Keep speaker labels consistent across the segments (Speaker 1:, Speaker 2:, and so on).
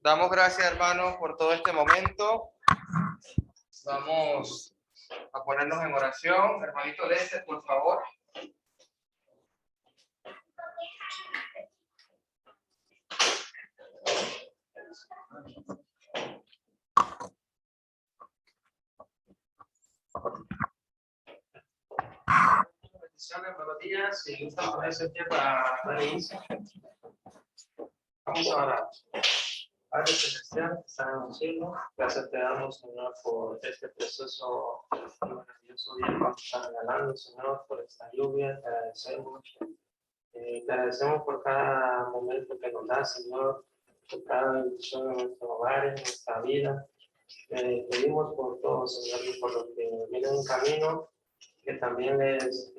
Speaker 1: Damos gracias, hermanos, por todo este momento. Vamos a ponernos en oración. Hermanito Lester, por favor. Bendiciones, buenos días. Si gustan ponerse en pie para dar inicio. Vamos a orar. Padre Celestial, que está en los cielos, gracias te damos, Señor, por este precioso y maravilloso día que nos está regalando, Señor, por esta lluvia. Te agradecemos. Te agradecemos por cada momento que nos das, Señor, por cada bendición en nuestro hogar, en nuestra vida. Pedimos por todo, Señor, y por lo que viene en camino, que también les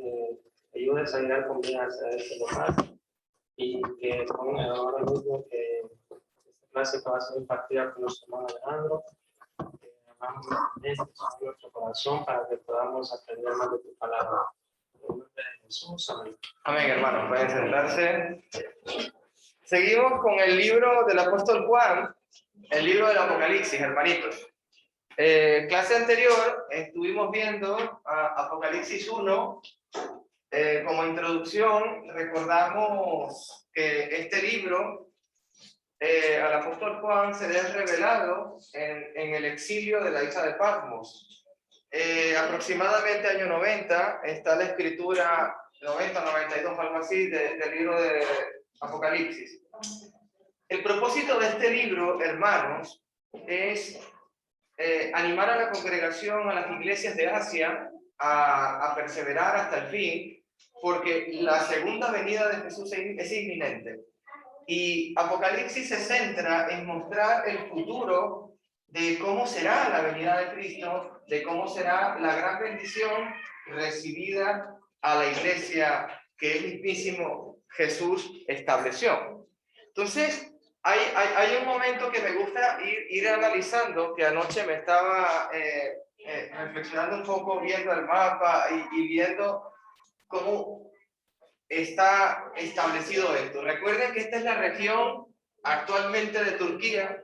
Speaker 1: ayudes a llegar con vida hacia este lugar y que pongan ahora mismo que esta clase que va a ser impartida por nuestro hermano Alejandro, que hagamos esto en nuestro corazón para que podamos aprender más de tu palabra. En el nombre de Jesús, amén. Amén, hermanos, pueden sentarse. Seguimos con el libro del apóstol Juan, el libro del Apocalipsis, hermanitos. Clase anterior estuvimos viendo Apocalipsis 1. Como introducción, recordamos que este libro al apóstol Juan se le ha revelado en el exilio de la isla de Patmos. Aproximadamente año 90 está la escritura, 90, 92, algo así, del libro de Apocalipsis. El propósito de este libro, hermanos, es animar a la congregación, a las iglesias de Asia, a perseverar hasta el fin, porque la segunda venida de Jesús es inminente. Y Apocalipsis se centra en mostrar el futuro de cómo será la venida de Cristo, de cómo será la gran bendición recibida a la iglesia que el mismísimo Jesús estableció. Entonces, hay un momento que me gusta ir analizando, que anoche me estaba reflexionando un poco, viendo el mapa y viendo cómo está establecido esto. Recuerden que esta es la región actualmente de Turquía.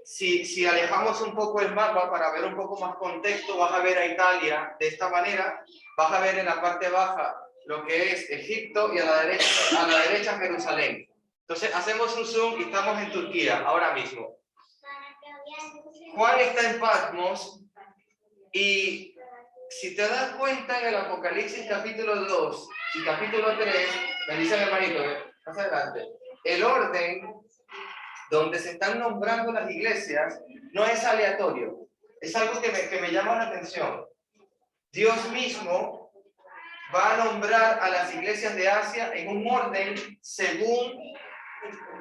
Speaker 1: Si alejamos un poco el mapa para ver un poco más contexto, vas a ver a Italia de esta manera, vas a ver en la parte baja lo que es Egipto y a la derecha Jerusalén. Entonces hacemos un zoom y estamos en Turquía ahora mismo. Juan está en Patmos y si te das cuenta en el Apocalipsis capítulo 2 y capítulo 3, me dice el hermanito, más adelante, el orden donde se están nombrando las iglesias no es aleatorio, es algo que me llama la atención. Dios mismo va a nombrar a las iglesias de Asia en un orden según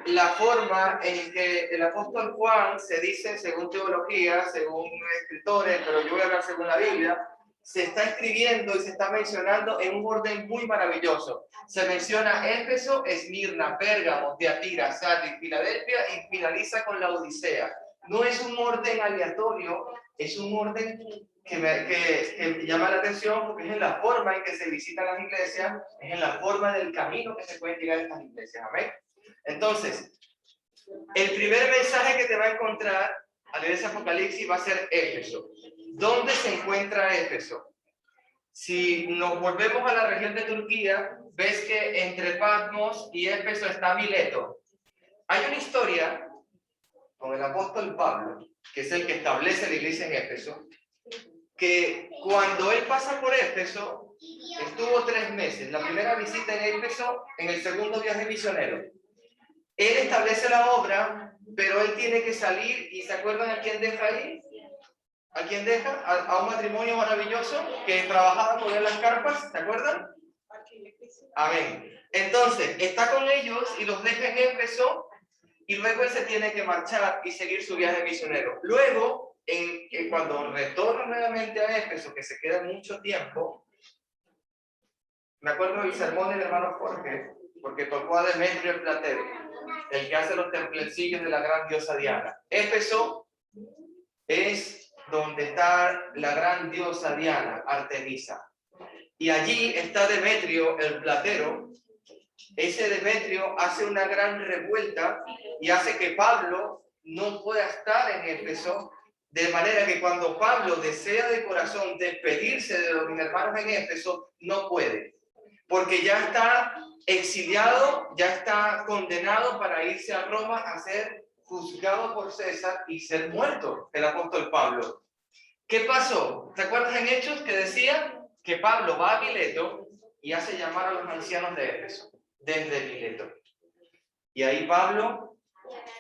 Speaker 1: la forma en que el apóstol Juan se dice, según teología, según escritores, pero yo voy a hablar según la Biblia, se está escribiendo y se está mencionando en un orden muy maravilloso. Se menciona Éfeso, Esmirna, Pérgamo, Tiatira, Sardis, Filadelfia y finaliza con la Odisea. No es un orden aleatorio, es un orden que llama la atención porque es en la forma en que se visitan las iglesias, es en la forma del camino que se pueden llegar a estas iglesias. Amén. Entonces, el primer mensaje que te va a encontrar al leer ese Apocalipsis va a ser Éfeso. ¿Dónde se encuentra Éfeso? Si nos volvemos a la región de Turquía, ves que entre Patmos y Éfeso está Mileto. Hay una historia con el apóstol Pablo, que es el que establece la iglesia en Éfeso, que cuando él pasa por Éfeso, estuvo 3 meses. La primera visita en Éfeso, en el segundo viaje misionero. Él establece la obra, pero él tiene que salir, y ¿se acuerdan a quién deja ahí? ¿A quién deja? A un matrimonio maravilloso que trabajaba con él las carpas, ¿se acuerdan? Amén. Entonces, está con ellos y los deja en Éfeso, y luego él se tiene que marchar y seguir su viaje misionero. Luego, cuando retorna nuevamente a Éfeso, que se queda mucho tiempo, me acuerdo del sermón del hermano Jorge, porque tocó a Demetrio el platero, el que hace los templecillos de la gran diosa Diana. Éfeso es donde está la gran diosa Diana, Artemisa. Y allí está Demetrio el platero. Ese Demetrio hace una gran revuelta y hace que Pablo
Speaker 2: no pueda estar en Éfeso, de manera que cuando Pablo desea de corazón despedirse de los hermanos en Éfeso, no puede, porque ya está exiliado, ya está condenado para irse a Roma a ser juzgado por César y ser muerto, el apóstol Pablo. ¿Qué pasó? ¿Te acuerdas en Hechos que decía que Pablo va a Mileto y hace llamar a los ancianos de Éfeso desde Mileto? Y ahí Pablo,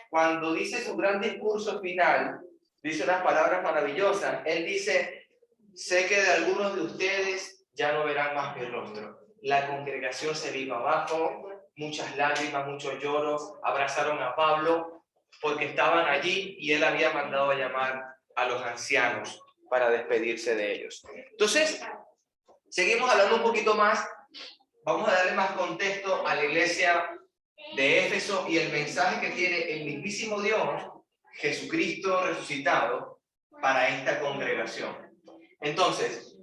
Speaker 2: cuando dice su gran discurso final, dice unas palabras maravillosas. Él dice: sé que de algunos de ustedes ya no verán más mi rostro. La congregación se vino abajo, muchas lágrimas, muchos lloros, abrazaron a Pablo porque estaban allí y él había mandado a llamar a los ancianos para despedirse de ellos. Entonces, seguimos hablando un poquito más. Vamos a darle más contexto a la iglesia de Éfeso y el mensaje que tiene el mismísimo Dios, Jesucristo resucitado, para esta congregación. Entonces,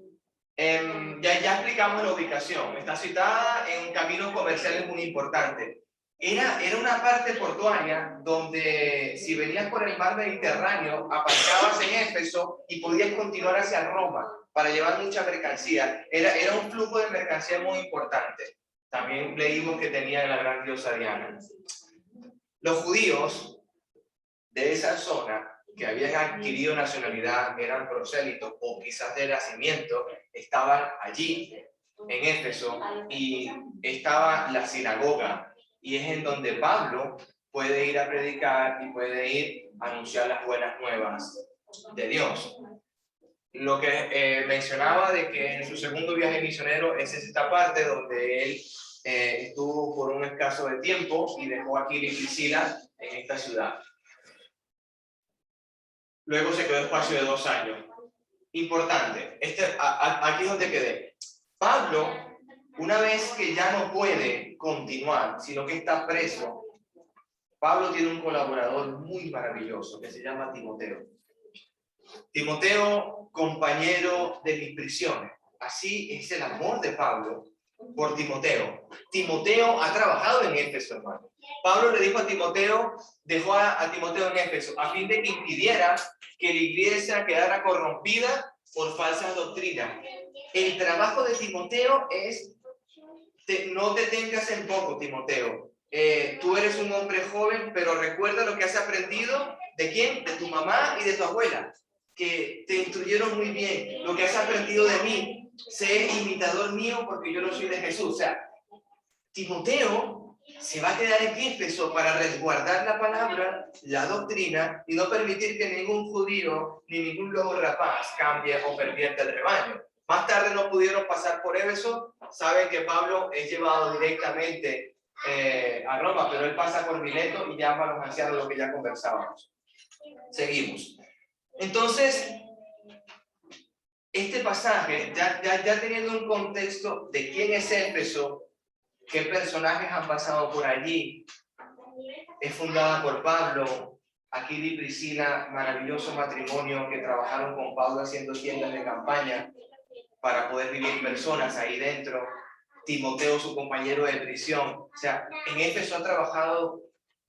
Speaker 2: ya explicamos la ubicación. Está citada en caminos comerciales muy importantes. Era una parte portuaria donde, si venías por el mar Mediterráneo, aparcabas en Éfeso y podías continuar hacia Roma para llevar mucha mercancía. Era un flujo de mercancía muy importante. También leímos que tenía la gran diosa Diana. Los judíos de esa zona que habían adquirido nacionalidad, eran prosélitos o quizás de nacimiento, estaban allí en Éfeso y estaba la sinagoga, y es en donde Pablo puede ir a predicar y puede ir a anunciar las buenas nuevas de Dios. Lo que mencionaba de que en su segundo viaje misionero es esta parte donde él estuvo por un escaso de tiempo y dejó a Aquila y Priscila en esta ciudad. Luego se quedó espacio de 2 años. Importante, aquí es donde quedé. Pablo, una vez que ya no puede continuar, sino que está preso, Pablo tiene un colaborador muy maravilloso que se llama Timoteo. Timoteo, compañero de mis prisiones. Así es el amor de Pablo por Timoteo. Timoteo ha trabajado en Éfeso, hermano. Pablo le dijo a Timoteo, dejó a Timoteo en Éfeso, a fin de que impidiera que la iglesia quedara corrompida por falsas doctrinas. El trabajo de Timoteo es, no te tengas en poco, Timoteo. Tú eres un hombre joven, pero recuerda lo que has aprendido. ¿De quién? De tu mamá y de tu abuela, que te instruyeron muy bien. Lo que has aprendido de mí, sé imitador mío porque yo no soy de Jesús. O sea, Timoteo se va a quedar en Éfeso para resguardar la palabra, la doctrina, y no permitir que ningún judío ni ningún lobo rapaz cambie o pervierta el rebaño. Más tarde no pudieron pasar por Éfeso. Saben que Pablo es llevado directamente a Roma, pero él pasa por Mileto y llama a los ancianos, lo que ya conversábamos. Seguimos. Entonces, este pasaje, ya teniendo un contexto de quién es Éfeso, qué personajes han pasado por allí, es fundada por Pablo, Aquila y Priscila, maravilloso matrimonio que trabajaron con Pablo haciendo tiendas de campaña para poder vivir personas ahí dentro. Timoteo, su compañero de prisión. O sea, en Éfeso ha trabajado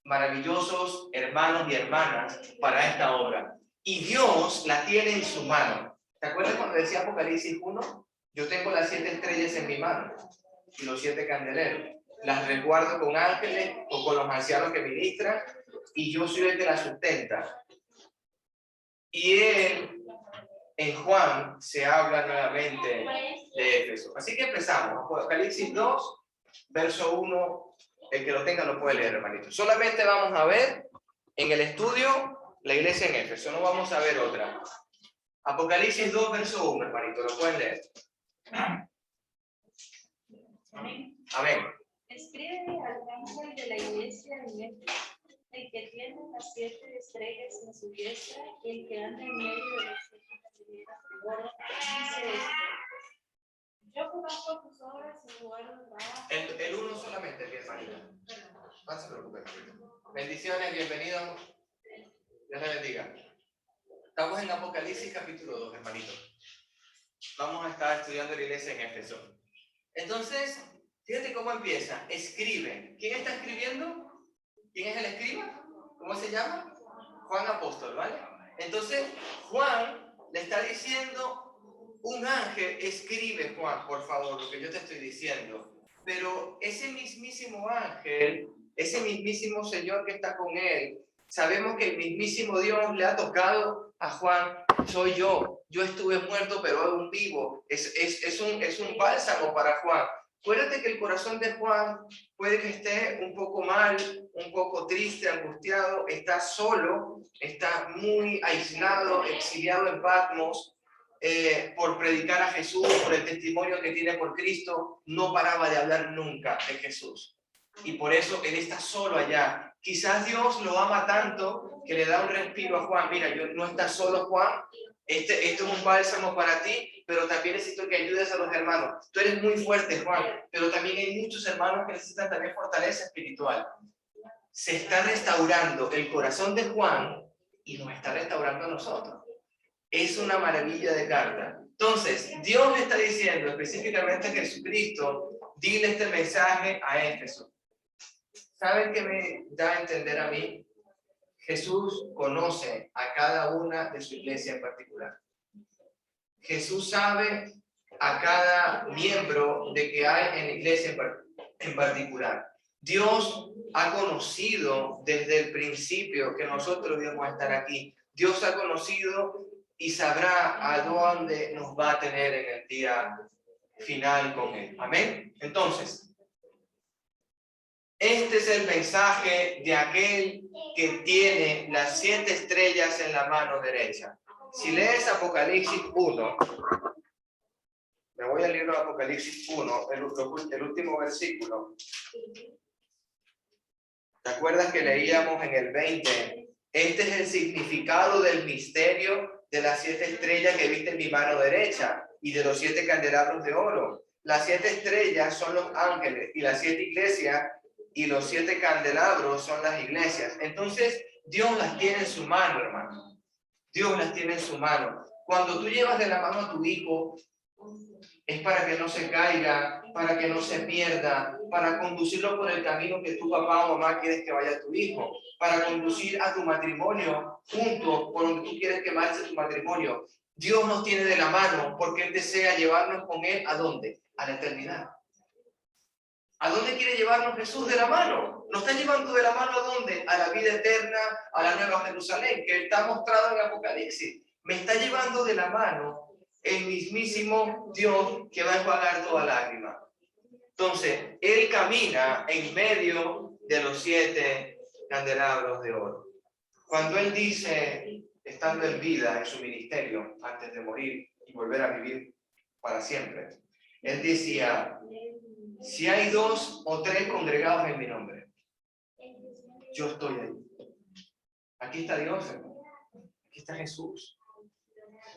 Speaker 2: maravillosos hermanos y hermanas para esta obra. Y Dios la tiene en su mano. ¿Te acuerdas cuando decía Apocalipsis 1? Yo tengo las 7 estrellas en mi mano y los 7 candeleros. Las resguardo con ángeles o con los ancianos que ministran, y yo soy el que las sustenta. Y en Juan se habla nuevamente de Éfeso. Así que empezamos. Apocalipsis 2, verso 1. El que lo tenga lo puede leer, hermanito. Solamente vamos a ver en el estudio la iglesia en Éfeso. No vamos a ver otra. Apocalipsis 2, verso 1, hermanito. Lo pueden leer. Amén.
Speaker 3: Escribe al ángel de la iglesia en Éfeso, el que tiene las 7 estrellas en su diestra y el que anda en medio de las 7 candeleras de oro, dice esto: yo conozco tus obras en lugar de trabajo.
Speaker 2: El 1 solamente, mi hermanita. No se preocupe. Bendiciones, bienvenido. Dios le bendiga. Estamos en Apocalipsis capítulo 2, hermanito. Vamos a estar estudiando la iglesia en Éfeso. Entonces, fíjate cómo empieza. Escribe. ¿Quién está escribiendo? ¿Quién es el escriba? ¿Cómo se llama? Juan apóstol, ¿vale? Entonces, Juan le está diciendo, un ángel, escribe, Juan, por favor, lo que yo te estoy diciendo. Pero ese mismísimo ángel, ese mismísimo Señor que está con él, sabemos que el mismísimo Dios le ha tocado a Juan. Soy yo estuve muerto, pero aún vivo. Es un bálsamo para Juan. Acuérdate que el corazón de Juan puede que esté un poco mal, un poco triste, angustiado, está solo, está muy aislado, exiliado en Patmos, por predicar a Jesús, por el testimonio que tiene por Cristo, no paraba de hablar nunca de Jesús. Y por eso él está solo allá. Quizás Dios lo ama tanto que le da un respiro a Juan. Mira, no estás solo, Juan. Esto es un bálsamo para ti, pero también necesito que ayudes a los hermanos. Tú eres muy fuerte, Juan, pero también hay muchos hermanos que necesitan también fortaleza espiritual. Se está restaurando el corazón de Juan y nos está restaurando a nosotros. Es una maravilla de carta. Entonces, Dios le está diciendo específicamente a Jesucristo, dile este mensaje a Éfeso. ¿Saben qué me da a entender a mí? Jesús conoce a cada una de su iglesia en particular. Jesús sabe a cada miembro de que hay en la iglesia en particular. Dios ha conocido desde el principio que nosotros íbamos a estar aquí. Dios ha conocido y sabrá a dónde nos va a tener en el día final con Él. Amén. Entonces, este es el mensaje de aquel que tiene las 7 estrellas en la mano derecha. Si lees Apocalipsis 1, me voy al libro de Apocalipsis 1, el último versículo. ¿Te acuerdas que leíamos en el 20? Este es el significado del misterio de las 7 estrellas que viste en mi mano derecha y de los 7 candelabros de oro. Las 7 estrellas son los ángeles y las 7 iglesias y los 7 candelabros son las iglesias. Entonces, Dios las tiene en su mano, hermano. Dios las tiene en su mano. Cuando tú llevas de la mano a tu hijo, es para que no se caiga, para que no se pierda, para conducirlo por el camino que tu papá o mamá quieres que vaya tu hijo, para conducir a tu matrimonio junto por donde tú quieres que marche tu matrimonio. Dios nos tiene de la mano porque Él desea llevarnos con Él ¿a dónde? A la eternidad. ¿A dónde quiere llevarnos Jesús de la mano? ¿Nos está llevando de la mano a dónde? A la vida eterna, a la nueva Jerusalén, que está mostrado en Apocalipsis. Me está llevando de la mano el mismísimo Dios que va a enjuagar toda lágrima. Entonces, Él camina en medio de los 7 candelabros de oro. Cuando Él dice, estando en vida en su ministerio, antes de morir y volver a vivir para siempre, Él decía, si hay 2 o 3 congregados en mi nombre, yo estoy ahí. Aquí está Dios, hermano. Aquí está Jesús.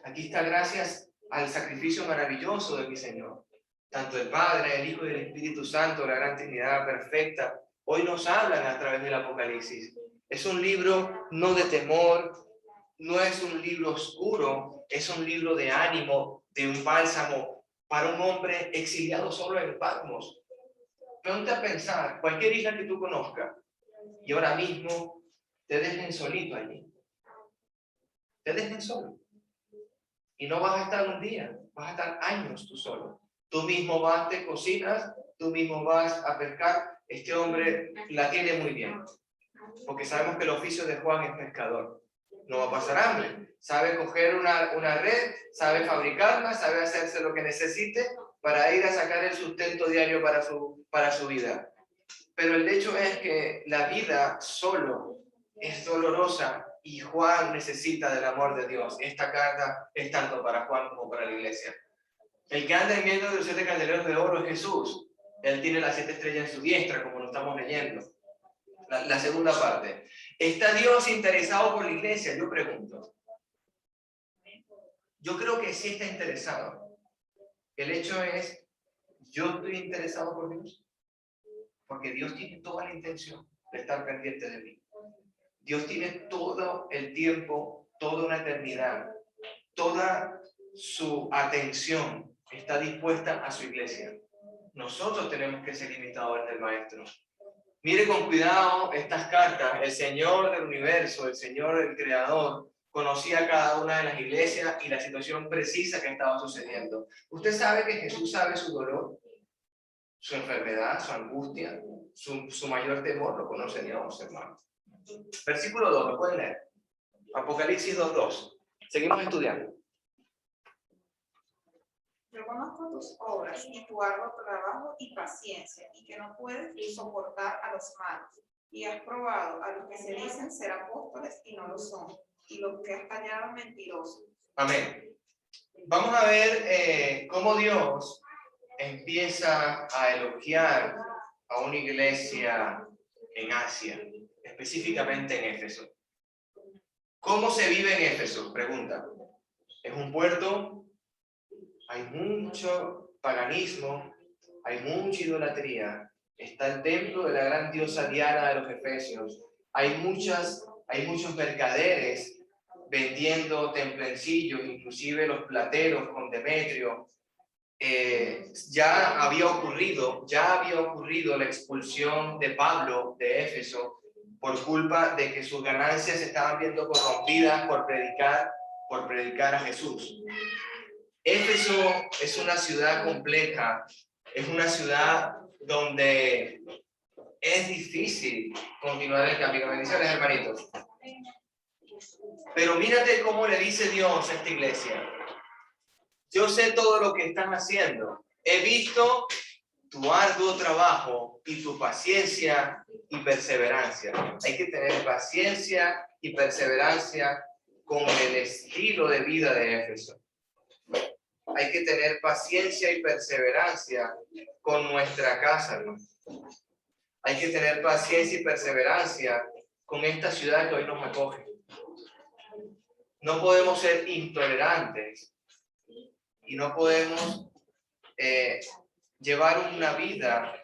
Speaker 2: Aquí está gracias al sacrificio maravilloso de mi Señor. Tanto el Padre, el Hijo y el Espíritu Santo, la gran Trinidad perfecta, hoy nos hablan a través del Apocalipsis. Es un libro no de temor, no es un libro oscuro, es un libro de ánimo, de un bálsamo para un hombre exiliado solo en Patmos. Ponte a pensar, cualquier isla que tú conozcas, y ahora mismo te dejen solito allí. Te dejen solo. Y no vas a estar un día, vas a estar años tú solo. Tú mismo vas, te cocinas, tú mismo vas a pescar. Este hombre la tiene muy bien, porque sabemos que el oficio de Juan es pescador. No va a pasar hambre. Sabe coger una red, sabe fabricarla, sabe hacerse lo que necesite para ir a sacar el sustento diario para su vida. Pero el hecho es que la vida solo es dolorosa y Juan necesita del amor de Dios. Esta carta es tanto para Juan como para la iglesia. El que anda en medio de los 7 candeleros de oro es Jesús. Él tiene las 7 estrellas en su diestra, como lo estamos leyendo. La segunda parte. ¿Está Dios interesado por la iglesia? Yo pregunto. Yo creo que sí está interesado. El hecho es, ¿yo estoy interesado por Dios? Porque Dios tiene toda la intención de estar pendiente de mí. Dios tiene todo el tiempo, toda una eternidad, toda su atención está dispuesta a su iglesia. Nosotros tenemos que ser imitadores del Maestro. Mire con cuidado estas cartas. El Señor del universo, el Señor, el Creador, conocía cada una de las iglesias y la situación precisa que estaba sucediendo. Usted sabe que Jesús sabe su dolor, su enfermedad, su angustia, su mayor temor. Lo conoce Dios, hermano. Versículo 2, ¿lo pueden leer? Apocalipsis 2:2. Seguimos estudiando.
Speaker 4: Yo conozco tus obras y tu arduo trabajo y paciencia, y que no puedes soportar a los malos. Y has probado a los que se dicen ser apóstoles y no lo son, y los que has hallado mentirosos.
Speaker 2: Amén. Vamos a ver cómo Dios empieza a elogiar a una iglesia en Asia, específicamente en Éfeso. ¿Cómo se vive en Éfeso? Pregunta. ¿Es un puerto? Hay mucho paganismo, hay mucha idolatría. Está el templo de la gran diosa Diana de los Efesios. Hay muchos mercaderes vendiendo templencillos, inclusive los plateros con Demetrio. Ya había ocurrido la expulsión de Pablo de Éfeso por culpa de que sus ganancias se estaban viendo corrompidas por predicar a Jesús. Éfeso es una ciudad compleja, es una ciudad donde es difícil continuar el camino. Bendiciones, hermanitos. Pero mírate cómo le dice Dios a esta iglesia. Yo sé todo lo que están haciendo. He visto tu arduo trabajo y tu paciencia y perseverancia. Hay que tener paciencia y perseverancia con el estilo de vida de Éfeso. Hay que tener paciencia y perseverancia con nuestra casa, hermano. Hay que tener paciencia y perseverancia con esta ciudad que hoy nos acoge. No podemos ser intolerantes y no podemos llevar una vida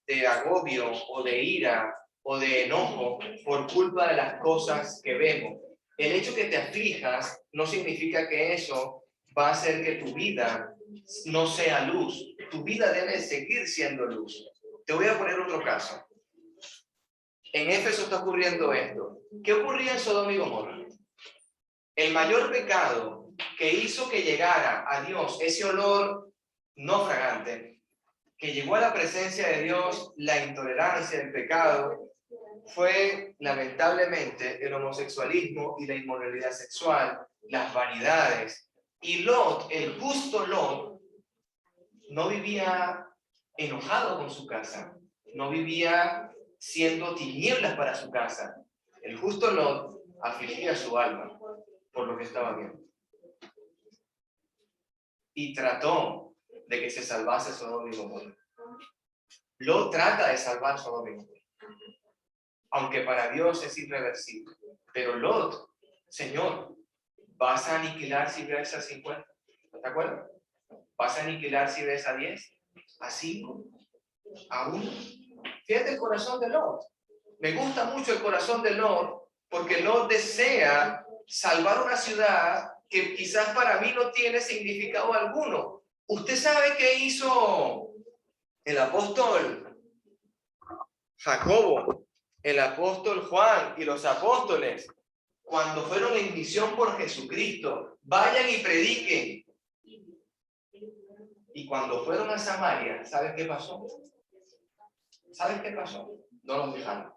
Speaker 2: de agobio o de ira o de enojo por culpa de las cosas que vemos. El hecho que te aflijas no significa que eso va a hacer que tu vida no sea luz. Tu vida debe seguir siendo luz. Te voy a poner otro caso. En Éfeso está ocurriendo esto. ¿Qué ocurría en Sodoma y Gomorra? El mayor pecado que hizo que llegara a Dios ese olor no fragante, que llegó a la presencia de Dios, la intolerancia, el pecado, fue lamentablemente el homosexualismo y la inmoralidad sexual, las vanidades. Y Lot, el justo Lot, no vivía enojado con su casa, no vivía siendo tinieblas para su casa. El justo Lot afligía su alma por lo que estaba viendo. Y trató de que se salvase Sodoma y Gomorra. Lot trata de salvar Sodoma y Gomorra, aunque para Dios es irreversible. Pero Lot, Señor, ¿vas a aniquilar si ves a 50? ¿Te acuerdas? ¿Vas a aniquilar si ves a 10? ¿A 5? ¿A 1? Fíjate el corazón de Lot. Me gusta mucho el corazón de Lot, porque Lot desea salvar una ciudad que quizás para mí no tiene significado alguno. ¿Usted sabe qué hizo el apóstol Jacobo, el apóstol Juan y los apóstoles cuando fueron en misión por Jesucristo? Vayan y prediquen. Y cuando fueron a Samaria, ¿saben qué pasó? ¿Saben qué pasó? No los dejaron.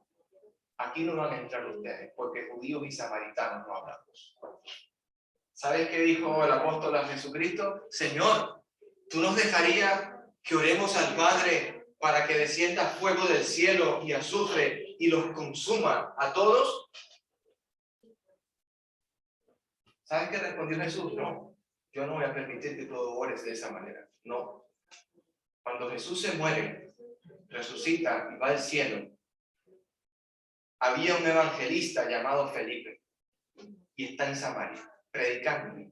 Speaker 2: Aquí no van a entrar ustedes, porque judíos y samaritanos no hablamos. ¿Sabes qué dijo el apóstol a Jesucristo? Señor, ¿tú nos dejarías que oremos al Padre para que descienda fuego del cielo y azufre y los consuma a todos? ¿Sabes qué respondió Jesús? No, yo no voy a permitir que tú ores de esa manera. No. Cuando Jesús se muere, resucita y va al cielo, había un evangelista llamado Felipe y está en Samaria predicando.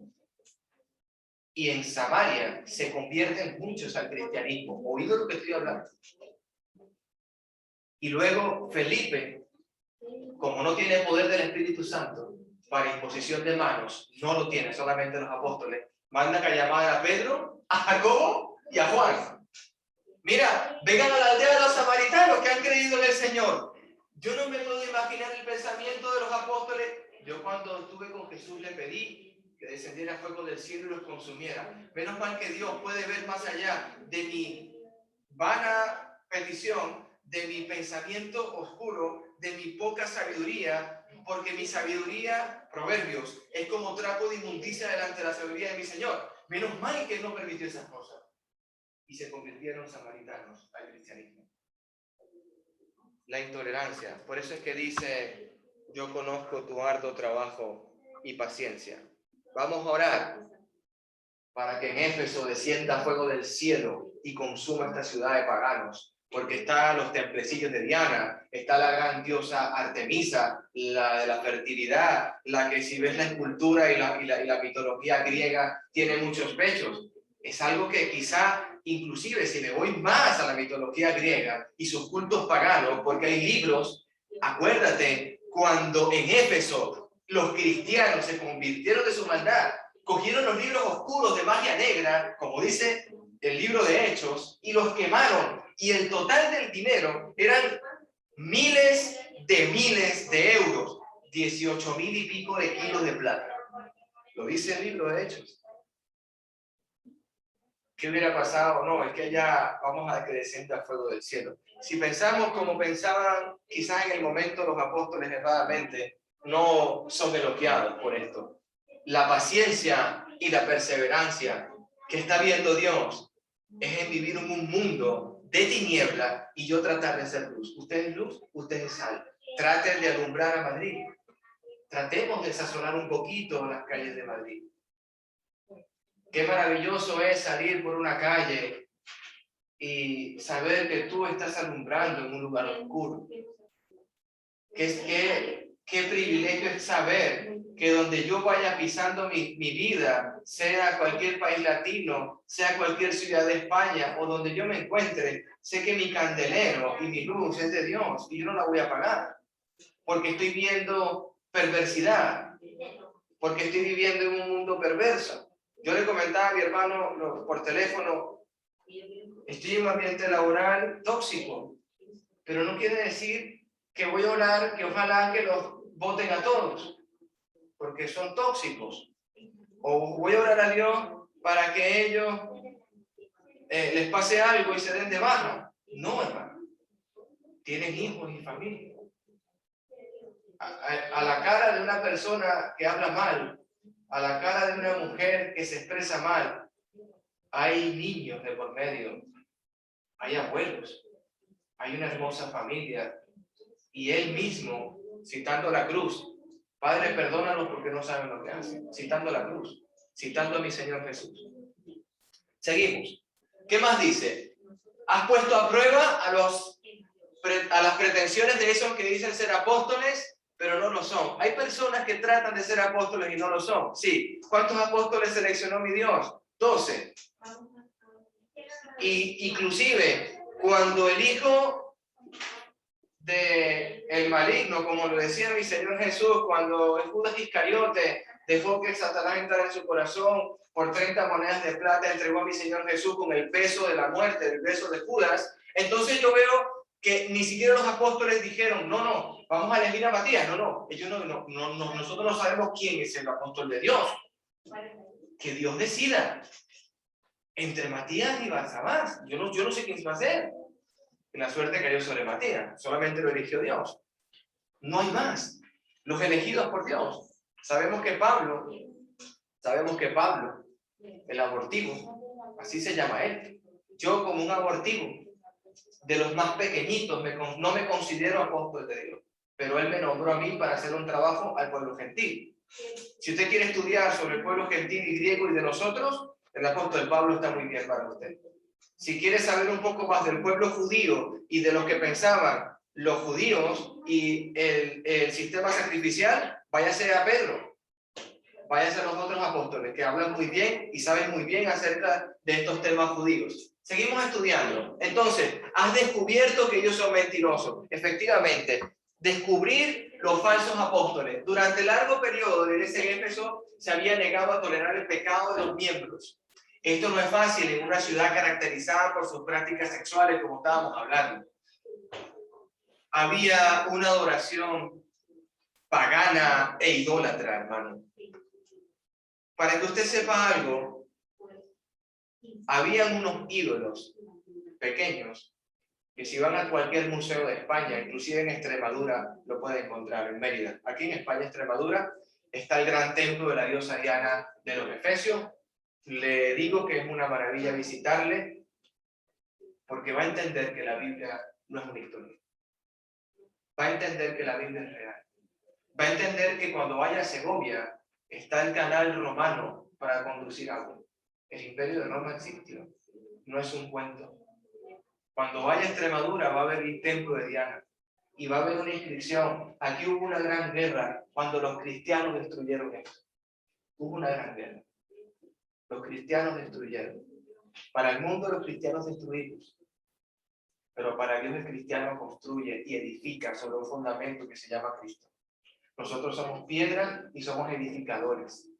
Speaker 2: Y en Samaria se convierten muchos al cristianismo. ¿Oído lo que estoy hablando? Y luego Felipe, como no tiene poder del Espíritu Santo para imposición de manos, no lo tiene solamente los apóstoles, mandan a llamar a Pedro, a Jacobo y a Juan. Mira, vengan a la aldea de los samaritanos que han creído en el Señor. Yo no me puedo imaginar el pensamiento de los apóstoles. Yo cuando estuve con Jesús le pedí que descendiera fuego del cielo y los consumiera. Menos mal que Dios puede ver más allá de mi vana petición, de mi pensamiento oscuro, de mi poca sabiduría, porque mi sabiduría, Proverbios, es como trapo de inmundicia delante de la sabiduría de mi Señor. Menos mal que Él no permitió esas cosas. Y se convirtieron samaritanos al cristianismo. La intolerancia. Por eso es que dice, yo conozco tu arduo trabajo y paciencia. Vamos a orar para que en Éfeso descienda fuego del cielo y consuma esta ciudad de paganos. Porque están los templecillos de Diana, está la gran diosa Artemisa, la de la fertilidad, la que si ves la escultura y la mitología griega tiene muchos pechos. Es algo que quizá, inclusive si me voy más a la mitología griega y sus cultos paganos, porque hay libros, acuérdate, cuando en Éfeso los cristianos se convirtieron de su maldad, cogieron los libros oscuros de magia negra, como dice el libro de Hechos, y los quemaron. Y el total del dinero eran miles de euros, 18.000 y pico de kilos de plata. Lo dice el libro de Hechos. ¿Qué hubiera pasado? No, es que ya vamos a que descienda fuego del cielo. Si pensamos como pensaban quizás en el momento los apóstoles erradamente, no son elogiados por esto. La paciencia y la perseverancia que está viendo Dios es en vivir en un mundo de tiniebla y yo tratar de ser luz. Usted es luz, usted es sal. Traten de alumbrar a Madrid. Tratemos de sazonar un poquito las calles de Madrid. Qué maravilloso es salir por una calle y saber que tú estás alumbrando en un lugar oscuro. Qué privilegio es saber que donde yo vaya pisando mi vida, sea cualquier país latino, sea cualquier ciudad de España o donde yo me encuentre, sé que mi candelero y mi luz es de Dios y yo no la voy a apagar. Porque estoy viendo perversidad, porque estoy viviendo en un mundo perverso. Yo le comentaba a mi hermano por teléfono, estoy en un ambiente laboral tóxico, pero no quiere decir que voy a orar, que ojalá que los voten a todos, porque son tóxicos. O voy a orar a Dios para que ellos les pase algo y se den de baja. No, hermano. Tienen hijos y familia. A la cara de una persona que habla mal, a la cara de una mujer que se expresa mal, hay niños de por medio, hay abuelos, hay una hermosa familia. Y él mismo, citando la cruz, Padre, perdónalos porque no saben lo que hacen. Citando la cruz, citando a mi Señor Jesús. Seguimos. ¿Qué más dice? Has puesto a prueba a las pretensiones de esos que dicen ser apóstoles, pero no lo son. Hay personas que tratan de ser apóstoles y no lo son. Sí. ¿Cuántos apóstoles seleccionó mi Dios? 12. Y inclusive, cuando el hijo del maligno, como lo decía mi Señor Jesús, cuando el Judas Iscariote dejó que Satanás entrara en su corazón, por 30 monedas de plata entregó a mi Señor Jesús con el peso de la muerte, el peso de Judas. Entonces yo veo que ni siquiera los apóstoles dijeron, no, vamos a elegir a Matías. No, ellos nosotros no sabemos quién es el apóstol de Dios. Que Dios decida entre Matías y Barsabás. Yo no sé quién va a ser. La suerte cayó sobre Matías, solamente lo eligió Dios. No hay más. Los elegidos por Dios. Sabemos que Pablo, el abortivo, así se llama él. Yo como un abortivo, de los más pequeñitos, no me considero apóstol de Dios, pero él me nombró a mí para hacer un trabajo al pueblo gentil. Si usted quiere estudiar sobre el pueblo gentil y griego y de nosotros, el apóstol Pablo está muy bien para usted. Si quiere saber un poco más del pueblo judío y de lo que pensaban los judíos y el sistema sacrificial, váyase a Pedro, váyase a los otros apóstoles que hablan muy bien y saben muy bien acerca de estos temas judíos. Seguimos estudiando. Entonces, has descubierto que ellos son mentirosos. Efectivamente, descubrir los falsos apóstoles. Durante largo periodo de ese Éfeso se había negado a tolerar el pecado de los miembros. Esto no es fácil en una ciudad caracterizada por sus prácticas sexuales, como estábamos hablando. había una adoración pagana e idólatra, hermano. Para que usted sepa algo, habían unos ídolos pequeños que si van a cualquier museo de España, inclusive en Extremadura, lo pueden encontrar, en Mérida. Aquí en España, Extremadura, está el gran templo de la diosa Diana de los Efesios. Le digo que es una maravilla visitarle, porque va a entender que la Biblia no es una historia. Va a entender que la Biblia es real. Va a entender que cuando vaya a Segovia, está el canal romano para conducir agua. El imperio de Roma existió, no es un cuento. Cuando vaya a Extremadura va a haber el templo de Diana y va a haber una inscripción. Aquí hubo una gran guerra cuando los cristianos destruyeron esto. Hubo una gran guerra. Los cristianos destruyeron. Para el mundo los cristianos destruimos. Pero para Dios el cristiano construye y edifica sobre un fundamento que se llama Cristo. Nosotros somos piedras y somos edificadores.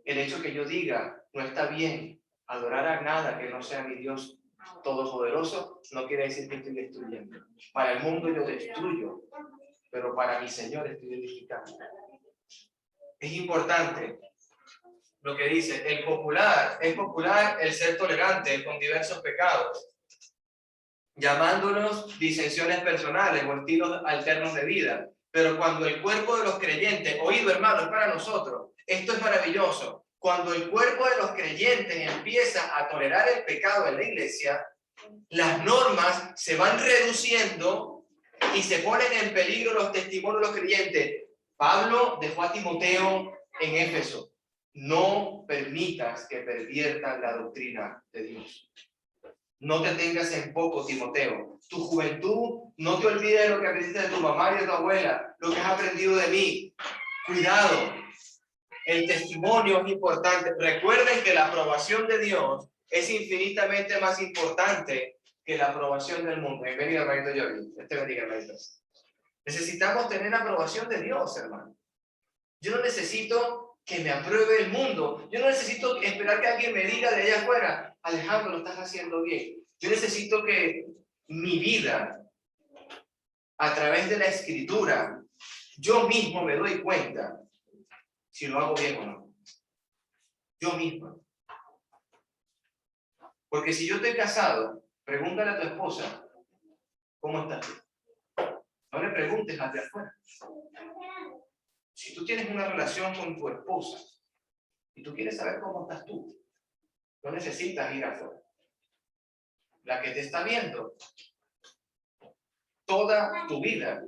Speaker 2: El hecho que yo diga, no está bien adorar a nada que no sea mi Dios todopoderoso, no quiere decir que estoy destruyendo. Para el mundo yo destruyo, pero para mi Señor estoy edificando. Es importante lo que dice, es popular el ser tolerante con diversos pecados, llamándonos disensiones personales o estilos alternos de vida. Pero cuando el cuerpo de los creyentes, oído hermanos, para nosotros, esto es maravilloso. Cuando el cuerpo de los creyentes empieza a tolerar el pecado en la iglesia, las normas se van reduciendo y se ponen en peligro los testimonios de los creyentes. Pablo dejó a Timoteo en Éfeso. No permitas que perviertan la doctrina de Dios. No te tengas en poco, Timoteo. Tu juventud, no te olvides de lo que aprendiste de tu mamá y de tu abuela, lo que has aprendido de mí. Cuidado. El testimonio es importante. Recuerden que la aprobación de Dios es infinitamente más importante que la aprobación del mundo. Bienvenido, hermanito Jordi. Este bendiga, hermanito. Necesitamos tener la aprobación de Dios, hermano. Yo no necesito que me apruebe el mundo. Yo no necesito esperar que alguien me diga de allá afuera, Alejandro, lo estás haciendo bien. Yo necesito que mi vida, a través de la Escritura, yo mismo me doy cuenta si lo hago bien o no. Yo mismo. Porque si yo estoy casado, pregúntale a tu esposa, ¿cómo estás tú? No le preguntes al de afuera. Si tú tienes una relación con tu esposa y tú quieres saber cómo estás tú, no necesitas ir afuera. La que te está viendo toda tu vida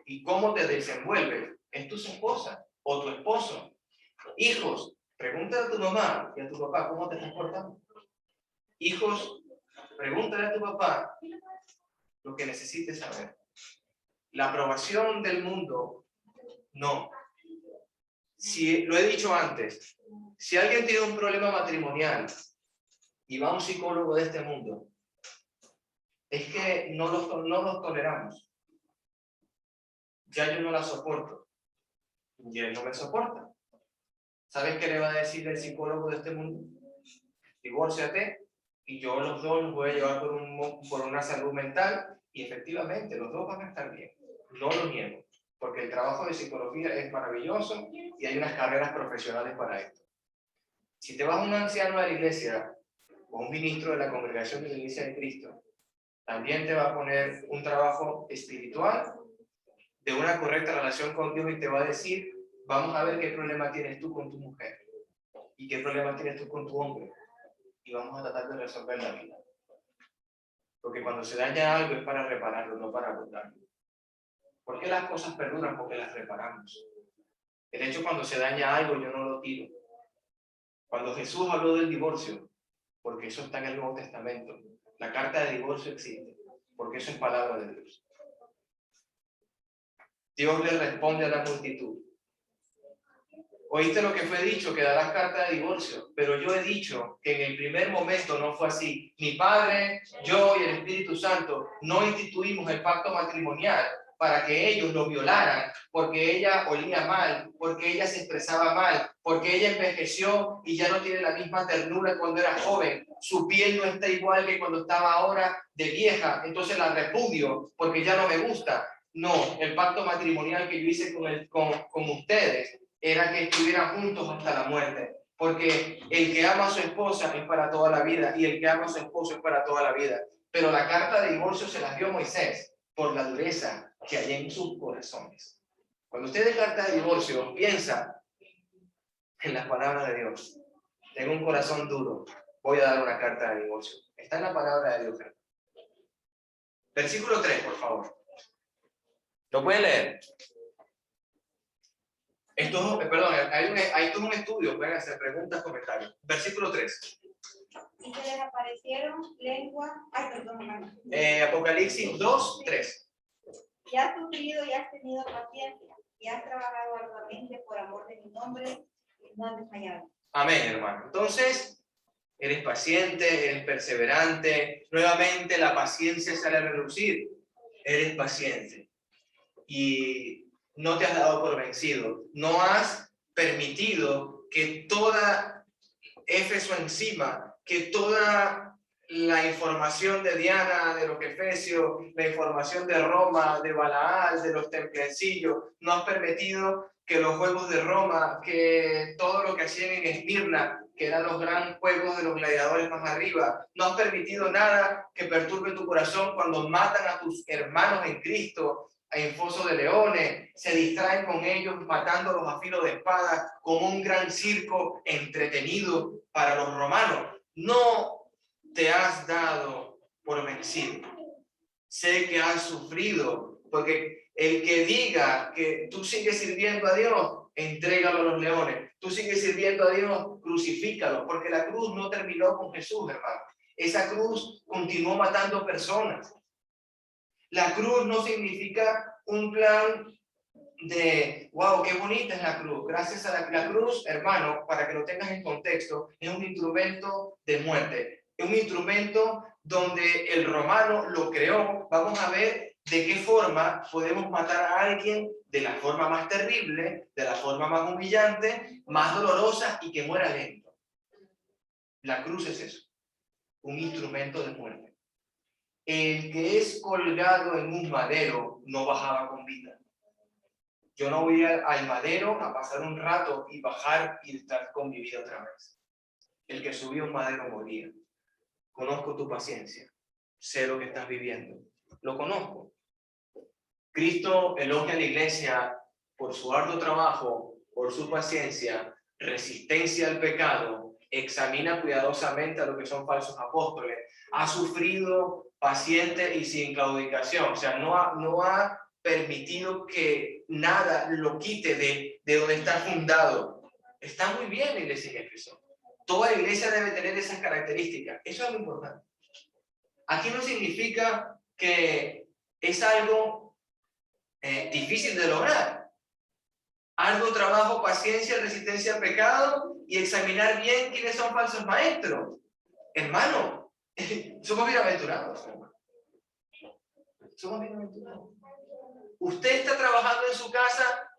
Speaker 2: y cómo te desenvuelves es tu esposa o tu esposo. Hijos, pregúntale a tu mamá y a tu papá cómo te estás portando. Hijos, pregúntale a tu papá lo que necesites saber. La aprobación del mundo, no. Si, lo he dicho antes, si alguien tiene un problema matrimonial y va a un psicólogo de este mundo, es que no los toleramos. Ya yo no la soporto. Y él no me soporta. ¿Sabes qué le va a decir el psicólogo de este mundo? Divórciate y yo los dos los voy a llevar por una salud mental y efectivamente los dos van a estar bien. No lo niego, porque el trabajo de psicología es maravilloso y hay unas carreras profesionales para esto. Si te vas a un anciano de la iglesia o un ministro de la congregación de la Iglesia de Cristo, también te va a poner un trabajo espiritual de una correcta relación con Dios y te va a decir, vamos a ver qué problema tienes tú con tu mujer y qué problema tienes tú con tu hombre y vamos a tratar de resolver la vida. Porque cuando se daña algo es para repararlo, no para botarlo. ¿Por qué las cosas perduran? Porque las reparamos. El hecho cuando se daña algo yo no lo tiro. Cuando Jesús habló del divorcio, porque eso está en el Nuevo Testamento, la carta de divorcio existe, porque eso es palabra de Dios. Dios le responde a la multitud. Oíste lo que fue dicho, que darás carta de divorcio, pero yo he dicho que en el primer momento no fue así. Mi Padre, yo y el Espíritu Santo no instituimos el pacto matrimonial para que ellos lo violaran, porque ella olía mal, porque ella se expresaba mal, porque ella envejeció y ya no tiene la misma ternura cuando era joven. Su piel no está igual que cuando estaba ahora de vieja, entonces la repudio porque ya no me gusta. No, el pacto matrimonial que yo hice con ustedes era que estuvieran juntos hasta la muerte. Porque el que ama a su esposa es para toda la vida y el que ama a su esposo es para toda la vida. Pero la carta de divorcio se las dio Moisés por la dureza que hay en sus corazones. Cuando usted dé carta de divorcio, piensa en las palabras de Dios. Tengo un corazón duro, voy a dar una carta de divorcio. Está en la palabra de Dios. Versículo 3, por favor. ¿Lo pueden leer? Esto es un estudio, pueden hacer preguntas, comentarios. Versículo 3.
Speaker 3: Y se les aparecieron lenguas. Ay, perdón, hermano.
Speaker 2: Apocalipsis 2, 3.
Speaker 3: Y has sufrido y has tenido paciencia, y has trabajado arduamente por amor de mi nombre, y no has desmayado.
Speaker 2: Amén, hermano. Entonces, eres paciente, eres perseverante. Nuevamente, la paciencia sale a relucir. Eres paciente. Y no te has dado por vencido. No has permitido que toda Éfeso encima, que toda la información de Diana, de los Efesios, la información de Roma, de Balaal, de los templecillos, no has permitido que los juegos de Roma, que todo lo que hacían en Esmirna, que eran los grandes juegos de los gladiadores más arriba, no has permitido nada que perturbe tu corazón cuando matan a tus hermanos en Cristo, en foso de leones, se distraen con ellos matándolos a filo de espada como un gran circo entretenido para los romanos. No te has dado por vencido. Sé que has sufrido, porque el que diga que tú sigues sirviendo a Dios, entrégalo a los leones. Tú sigues sirviendo a Dios, crucifícalo, porque la cruz no terminó con Jesús, hermano. Esa cruz continuó matando personas. La cruz no significa un plan de, wow, qué bonita es la cruz. Gracias a la cruz, hermano, para que lo tengas en contexto, es un instrumento de muerte. Es un instrumento donde el romano lo creó. Vamos a ver de qué forma podemos matar a alguien de la forma más terrible, de la forma más humillante, más dolorosa y que muera lento. La cruz es eso, un instrumento de muerte. El que es colgado en un madero no bajaba con vida. Yo no voy al madero a pasar un rato y bajar y estar con mi vida otra vez. El que subió un madero moría. Conozco tu paciencia. Sé lo que estás viviendo. Lo conozco. Cristo elogia a la iglesia por su arduo trabajo, por su paciencia, resistencia al pecado, examina cuidadosamente a lo que son falsos apóstoles, ha sufrido paciente y sin claudicación, o sea, no ha permitido que nada lo quite de donde está fundado. Está muy bien la iglesia en Éfeso. Toda iglesia debe tener esas características. Eso es lo importante. Aquí no significa que es algo difícil de lograr. Arduo trabajo, paciencia, resistencia al pecado y examinar bien quiénes son falsos maestros. Hermano, somos bienaventurados, hermano. Somos bienaventurados. Usted está trabajando en su casa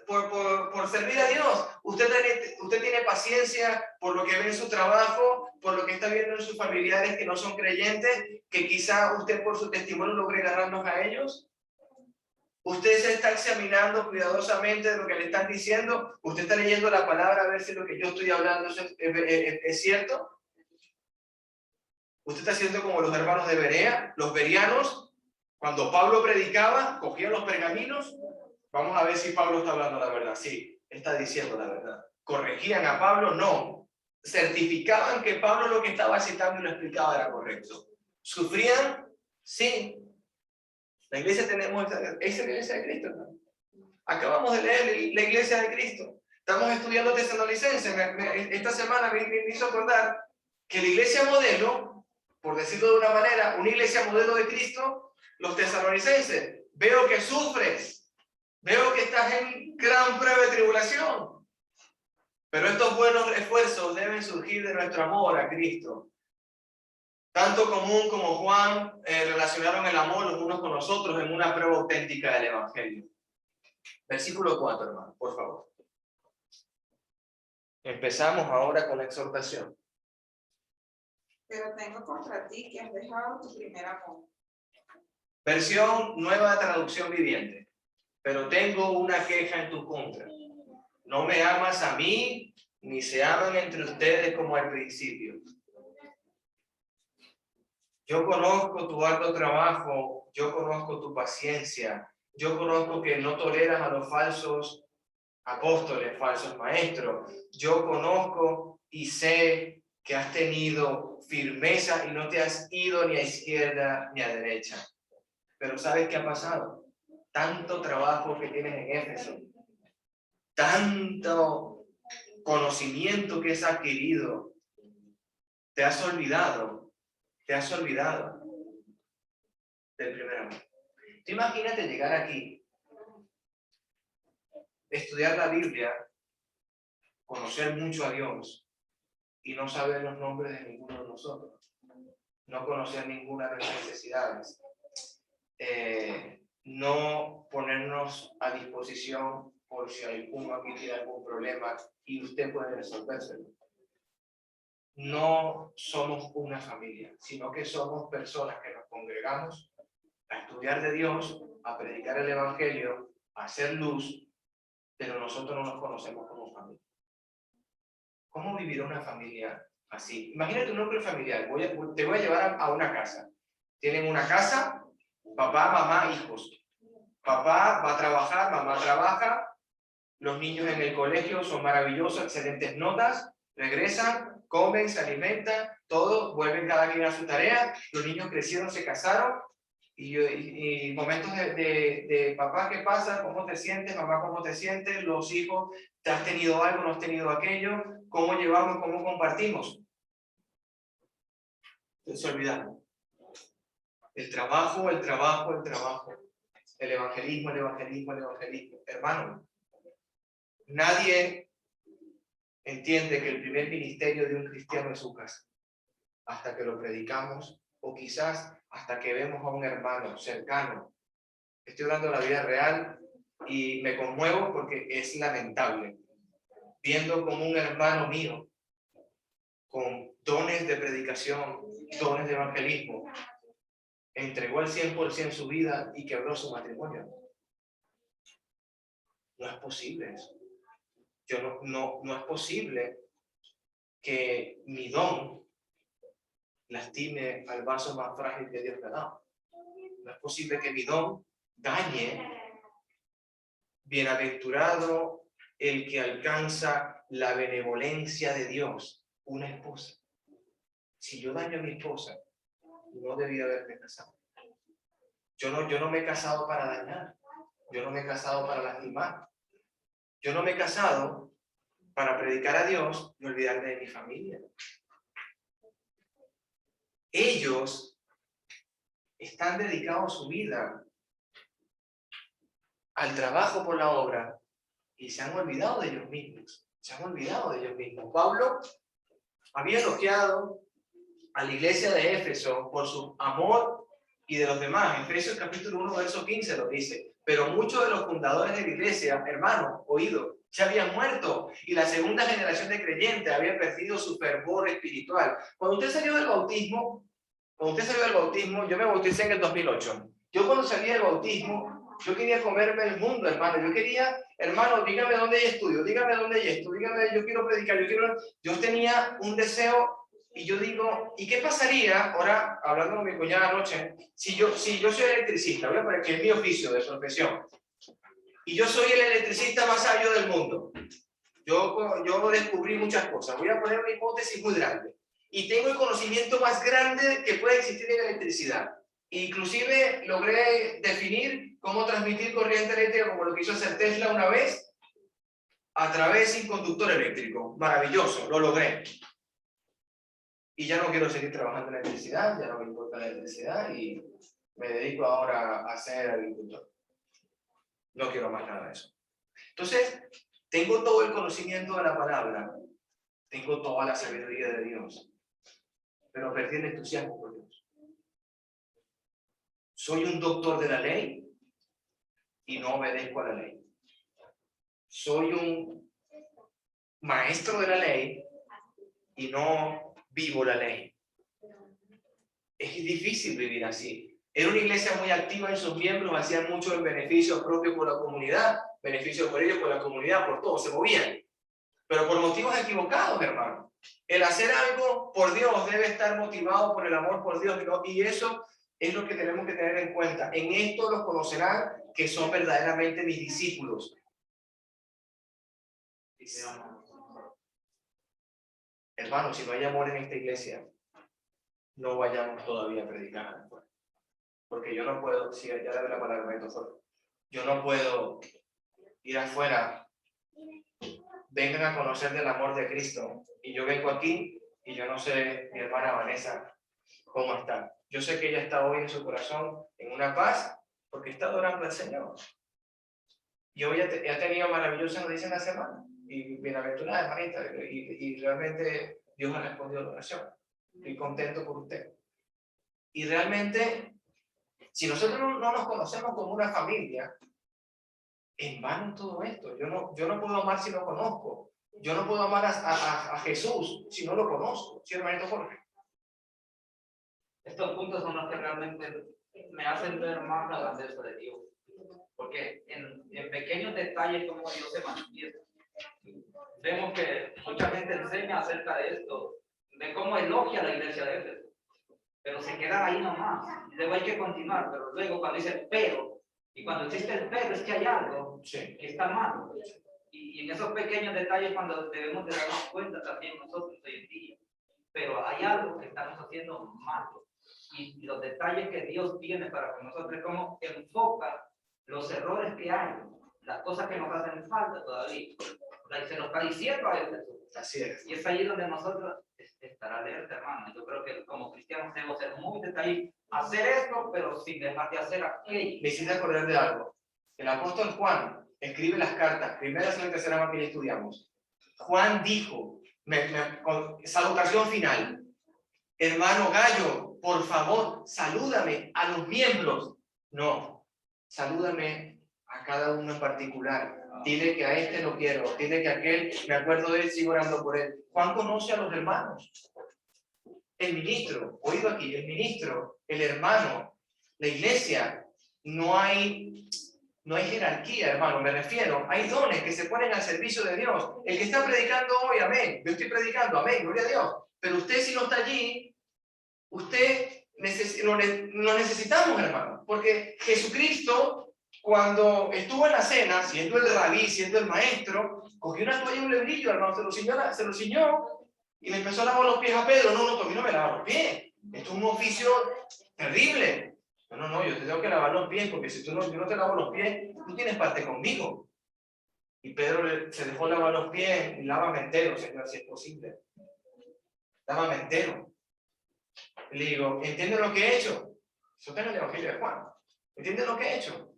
Speaker 2: por servir a Dios. Usted tiene paciencia por lo que ve en su trabajo, por lo que está viendo en sus familiares que no son creyentes, que quizá usted por su testimonio logre ganarnos a ellos. Usted se está examinando cuidadosamente de lo que le están diciendo. Usted está leyendo la palabra a ver si lo que yo estoy hablando es cierto. Usted está haciendo como los hermanos de Berea, los berianos. Cuando Pablo predicaba, cogían los pergaminos. Vamos a ver si Pablo está hablando la verdad. Sí, está diciendo la verdad. ¿Corregían a Pablo? No. Certificaban que Pablo lo que estaba citando y lo explicaba era correcto. ¿Sufrían? Sí. La iglesia tenemos esa iglesia de Cristo, ¿no? Acabamos de leer la iglesia de Cristo. Estamos estudiando Tesalonicenses. Esta semana me hizo acordar que la iglesia modelo, por decirlo de una manera, una iglesia modelo de Cristo, los tesalonicenses. Veo que sufres. Veo que estás en gran prueba de tribulación. Pero estos buenos esfuerzos deben surgir de nuestro amor a Cristo. Tanto Común como Juan relacionaron el amor los unos con los otros en una prueba auténtica del Evangelio. Versículo 4, hermano, por favor. Empezamos ahora con la exhortación.
Speaker 4: Pero tengo contra ti que has dejado tu primer amor.
Speaker 2: Versión Nueva Traducción Viviente. Pero tengo una queja en tu contra. No me amas a mí, ni se aman entre ustedes como al principio. Yo conozco tu arduo trabajo, yo conozco tu paciencia, yo conozco que no toleras a los falsos apóstoles, falsos maestros. Yo conozco y sé que has tenido firmeza y no te has ido ni a izquierda ni a derecha. Pero ¿sabes qué ha pasado? Tanto trabajo que tienes en Éfeso, tanto conocimiento que has adquirido, te has olvidado del primer amor. Tú imagínate llegar aquí, estudiar la Biblia, conocer mucho a Dios y no saber los nombres de ninguno de nosotros, no conocer ninguna de nuestras necesidades, no ponernos a disposición por si alguno aquí tiene algún problema y usted puede resolvérselo. No somos una familia, sino que somos personas que nos congregamos a estudiar de Dios, a predicar el Evangelio, a hacer luz, pero nosotros no nos conocemos como familia. ¿Cómo vivirá una familia así? Imagínate un núcleo familiar. Te voy a llevar a una casa. Tienen una casa, papá, mamá, hijos. Papá va a trabajar, mamá trabaja, los niños en el colegio son maravillosos, excelentes notas, regresan, comen, se alimentan, todo, vuelven cada quien a su tarea, los niños crecieron, se casaron, y momentos de papá, ¿qué pasa? ¿Cómo te sientes? Mamá, ¿cómo te sientes? Los hijos, ¿te has tenido algo? ¿No has tenido aquello? ¿Cómo llevamos? ¿Cómo compartimos? Se olvidaron. El trabajo, el trabajo, el trabajo. El evangelismo, el evangelismo, el evangelismo. Hermano, nadie entiende que el primer ministerio de un cristiano es su casa, hasta que lo predicamos, o quizás hasta que vemos a un hermano cercano. Estoy hablando de la vida real y me conmuevo porque es lamentable, viendo como un hermano mío, con dones de predicación, dones de evangelismo, entregó al 100% su vida y quebró su matrimonio. No es posible eso. No es posible que mi don lastime al vaso más frágil que Dios me ha dado. No es posible que mi don dañe. Bienaventurado el que alcanza la benevolencia de Dios, una esposa. Si yo daño a mi esposa, no debía haberme casado. Yo no me he casado para dañar. Yo no me he casado para lastimar. Yo no me he casado para predicar a Dios y olvidarme de mi familia. Ellos están dedicados su vida al trabajo por la obra y se han olvidado de ellos mismos. Pablo había elogiado a la iglesia de Éfeso por su amor y de los demás. Efesios capítulo 1, verso 15 lo dice. Pero muchos de los fundadores de la iglesia, hermanos, oído, ya habían muerto y la segunda generación de creyentes había perdido su fervor espiritual. Cuando usted salió del bautismo, yo me bauticé en el 2008. Yo cuando salí del bautismo, yo quería comerme el mundo, hermano. Yo quería, hermano, dígame dónde hay estudio, dígame dónde hay esto, dígame, yo quiero predicar, yo tenía un deseo. Y yo digo, ¿y qué pasaría, ahora hablando con mi cuñada anoche, si yo soy electricista, voy a poner que es mi oficio de profesión, y yo soy el electricista más sabio del mundo? Yo descubrí muchas cosas, voy a poner una hipótesis muy grande, y tengo el conocimiento más grande que puede existir en electricidad. Inclusive logré definir cómo transmitir corriente eléctrica, como lo quiso hacer Tesla una vez, a través de un conductor eléctrico. Maravilloso, lo logré. Y ya no quiero seguir trabajando en la electricidad, ya no me importa la electricidad y me dedico ahora a ser agricultor. No quiero más nada de eso. Entonces, tengo todo el conocimiento de la palabra, tengo toda la sabiduría de Dios, pero perdí el entusiasmo por Dios. Soy un doctor de la ley y no obedezco a la ley. Soy un maestro de la ley y no vivo la ley. Es difícil vivir así. Era una iglesia muy activa en sus miembros, hacían mucho en beneficio propio por la comunidad, beneficio por ellos, por la comunidad, por todo, se movían. Pero por motivos equivocados, hermano. El hacer algo por Dios debe estar motivado por el amor por Dios, y eso es lo que tenemos que tener en cuenta. En esto los conocerán que son verdaderamente mis discípulos. Hermano, si no hay amor en esta iglesia, no vayamos todavía a predicar. Porque yo no puedo, si ya le doy la palabra, yo no puedo ir afuera. Vengan a conocer del amor de Cristo. Y yo vengo aquí y yo no sé, mi hermana Vanessa, cómo está. Yo sé que ella está hoy en su corazón en una paz porque está adorando al Señor. Y hoy ha tenido maravillosas noticias en la semana. Y bienaventurada, hermanita. Y realmente Dios ha respondido a la oración. Estoy contento por usted. Y realmente, si nosotros no nos conocemos como una familia, en vano todo esto. Yo no puedo amar si no conozco. Yo no puedo amar a Jesús si no lo conozco. ¿Sí, hermanito Jorge?
Speaker 5: Estos puntos son los que realmente me hacen ver más la grandeza de Dios. Porque en pequeños detalles como Dios se manifiesta. Vemos que mucha gente enseña acerca de esto, de cómo elogia la iglesia de Éfeso. Pero se quedan ahí nomás. Y luego hay que continuar. Pero luego cuando dice pero, y cuando existe el pero, es que hay algo que está mal. Y en esos pequeños detalles cuando debemos de darnos cuenta también nosotros hoy en día. Pero hay algo que estamos haciendo mal. Y los detalles que Dios tiene para con nosotros, cómo enfoca los errores que hay, las cosas que nos hacen falta todavía. Y se nos está diciendo a Él.
Speaker 2: Así es.
Speaker 5: Y es ahí donde nosotros estará alerta, hermano. Yo creo que como cristianos debemos ser muy detallistas, hacer esto, pero sin dejar de hacer aquello.
Speaker 2: Me hiciste acordar de algo. El apóstol Juan escribe las cartas, primera, segunda y tercera que ya estudiamos. Juan dijo, con salutación final, hermano Gallo, por favor, salúdame a los miembros. No, salúdame a cada uno en particular. Dile que a este lo quiero, dile que a aquel, me acuerdo de él, sigo orando por él. Juan conoce a los hermanos. El ministro, oído aquí, el ministro, el hermano, la iglesia, no hay jerarquía, hermano, me refiero. Hay dones que se ponen al servicio de Dios. El que está predicando hoy, amén. Yo estoy predicando, amén, gloria a Dios. Pero usted si no está allí, usted lo necesitamos, hermano. Porque Jesucristo, cuando estuvo en la cena, siendo el rabí, siendo el maestro, cogió una toalla y un lebrillo, hermano, se lo ciñó y le empezó a lavar los pies a Pedro. No, a mí no me lava los pies. Esto es un oficio terrible. No, yo te tengo que lavar los pies, porque si yo no te lavo los pies, tú tienes parte conmigo. Y Pedro se dejó lavar los pies, y lávame entero, Señor, si es posible. Lávame entero. Y le digo, ¿entiendes lo que he hecho? Eso está en el Evangelio de Juan. ¿Entiendes lo que he hecho?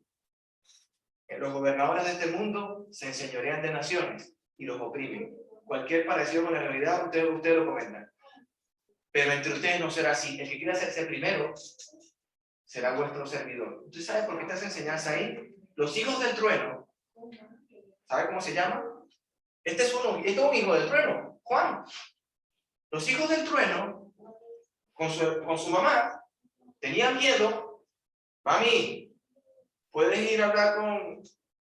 Speaker 2: Que los gobernadores de este mundo se enseñorean de naciones y los oprimen. Cualquier parecido con la realidad, usted lo comenta. Pero entre ustedes no será así. El que quiera hacerse primero será vuestro servidor. ¿Usted sabe por qué estas enseñanzas ahí? Los hijos del trueno. ¿Sabe cómo se llama? Este es un hijo del trueno, Juan. Los hijos del trueno, con su mamá, tenían miedo. Mami, ¿puedes ir a hablar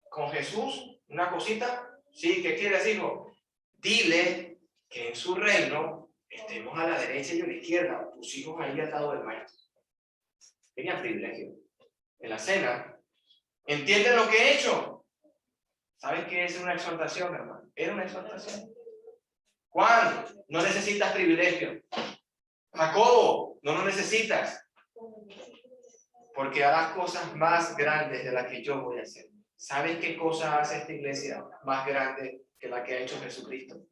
Speaker 2: con Jesús? ¿Una cosita? Sí, ¿qué quieres, hijo? Dile que en su reino estemos a la derecha y a la izquierda, tus hijos ahí al lado del maestro. Tenían privilegio. En la cena, ¿entienden lo que he hecho? ¿Saben qué es una exhortación, hermano? Era una exhortación. Juan, no necesitas privilegio. Jacobo, no lo necesitas. Porque harás cosas más grandes de las que yo voy a hacer. ¿Saben qué cosa hace esta iglesia más grande que la que ha hecho Jesucristo?